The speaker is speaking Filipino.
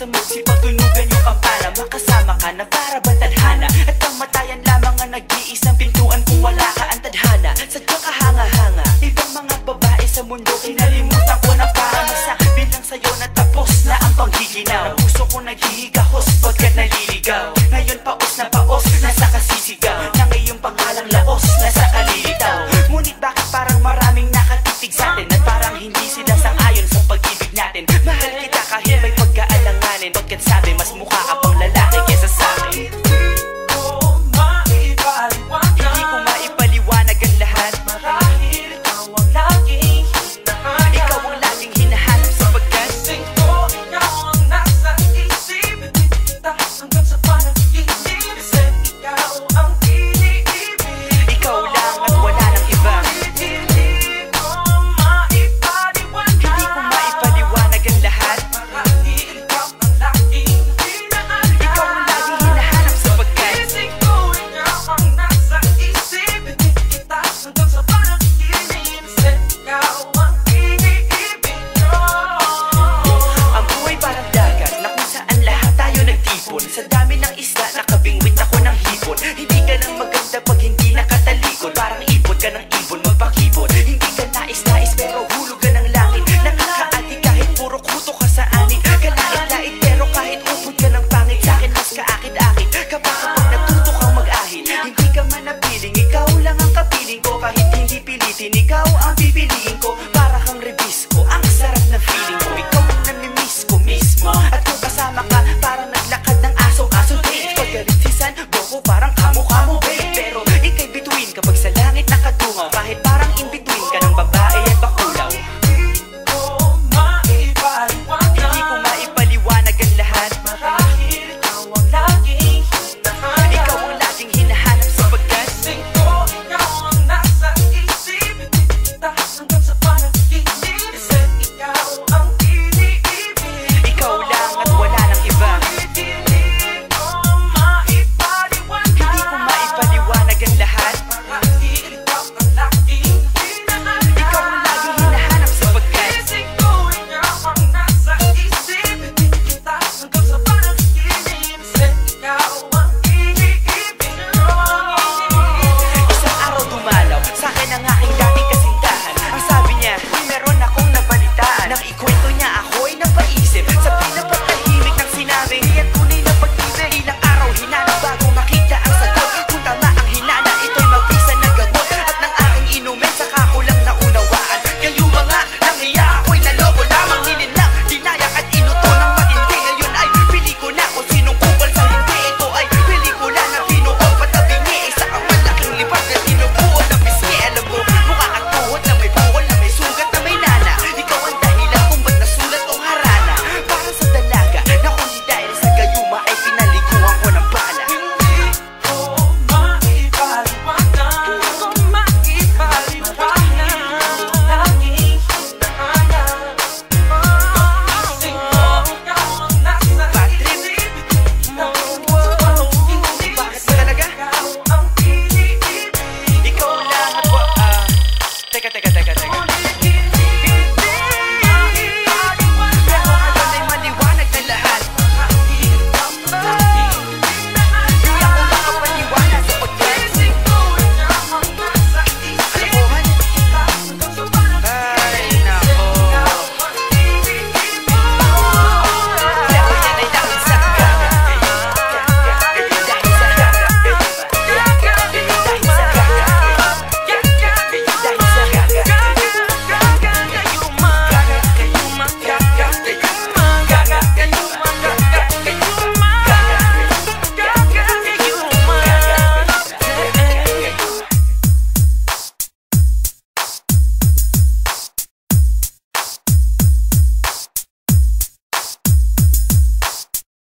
sa magsipagtunugan yung kampana. Makasama ka na para ba tadhana? At kamatayan lamang ang nag-iisang pintuan kung wala ka ang tadhana. Sadyang kahanga-hanga, ibang mga babae sa mundo kinalimutan ko na parang masabi lang sa'yo na tapos na ang panggiginaw. Ang puso ko naghihigahos pagkat naliligaw. Ngayon paos na paos, nasa kasisigaw ng iyong pangalang laos, nasa kalilitaw. Ngunit bakit parang maraming nakatitig sa'tin at parang hindi sila sang-ayon sa pag-ibig natin? Mahal kita kahit may pagkaalanganin, pagkat sabi mas mukha ka pang lalaki kesa sa'kin. Hindi ko maipaliwanag ang lahat. Marahil ikaw ang laging hinahanap. Ikaw ang laging hinahanap sapagkat ikaw ang nasa isip. Hanggang sa panaginip, ikaw ang iniibig. Ikaw lang at wala nang iba. Hindi ko maipaliwanag ang lahat. Marahil ikaw ang laging hinahanap. Ikaw ang laging hinahanap sapagkat ikaw ang nasa isip. Hanggang sa panaginip, ikaw ang iniibig ko. Ang buhay parang dagat na kung saan lahat tayo nagtipon. Sa dami ng isda nakabingwit ako ng hipon. Hindi ka nang maganda pag hindi nakatalikod. Parang ipon ka ng ibon magpakipon. Hindi ka nais-nais pero hulog ka ng langit. Nakakaati kahit puro kuto ka sa anit. Kalait-lait pero kahit upod ka ng pangit. Sa'kin mas kaakit-akit kapag natuto kang mag-ahit. Hindi ka man napiling, ikaw lang ang kapiling ko. Kahit hindi pilitin, ikaw ang pipiliin ko. Para kang rebisco, ang sarap ng feeling ko. Ikaw ang namimiss ko mismo. At kung kasama ka, parang naglakad ng aso-aso date. Pagkalitisan, boko parang kamo-kamo babe. Pero ika'y bituin kapag sa langit nakatungaw. Kahit parang in-between ka ng babae at bakulaw. Hindi ko maipaliwanag ang lahat. Marahil ikaw ang laging hinahanap. Ikaw ang laging hinahanap sapagkat ikaw ang nasa isip. Hanggang sa panaginip, ikaw ang iniibig. Ikaw lang at wala nang iba. Hindi ko maipaliwanag ang lahat. Marahil ikaw ang laging hinahanap. Ikaw ang laging hinahanap sapagkat ikaw ang nasa isip. Hanggang sa panaginip, ikaw ang iniibig ko. Isang araw dumalaw sa'kin ang aking dating kasintahan. Ang sabi niya, uy meron akong nabalitaan. Nang ikwento niya ako'y napaisip. Sa